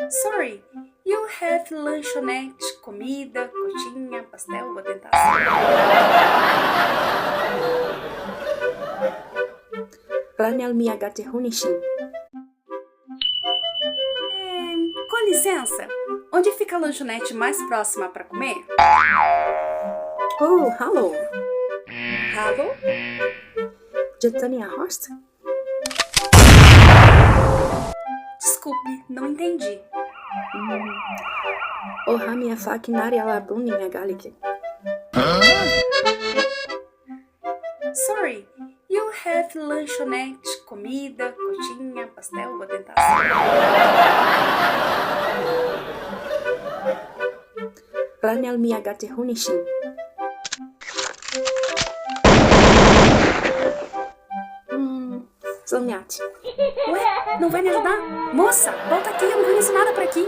Sorry, you have lanchonete, comida, coxinha, pastel, vou tentar assim. Ranial miyagate hunishin. Com licença, onde fica a lanchonete mais próxima para comer? Oh, hello. Hello? Jetania Horst? Desculpe, não entendi. Oh, hamia fakinari alabuni megalike. Sorry, you have lanchonete, comida, coxinha, pastel, vou tentar assim. Ranial miyagate hunishin. Zonyate. Ué, não vai me ajudar? Moça, volta aqui, eu não conheço nada por aqui.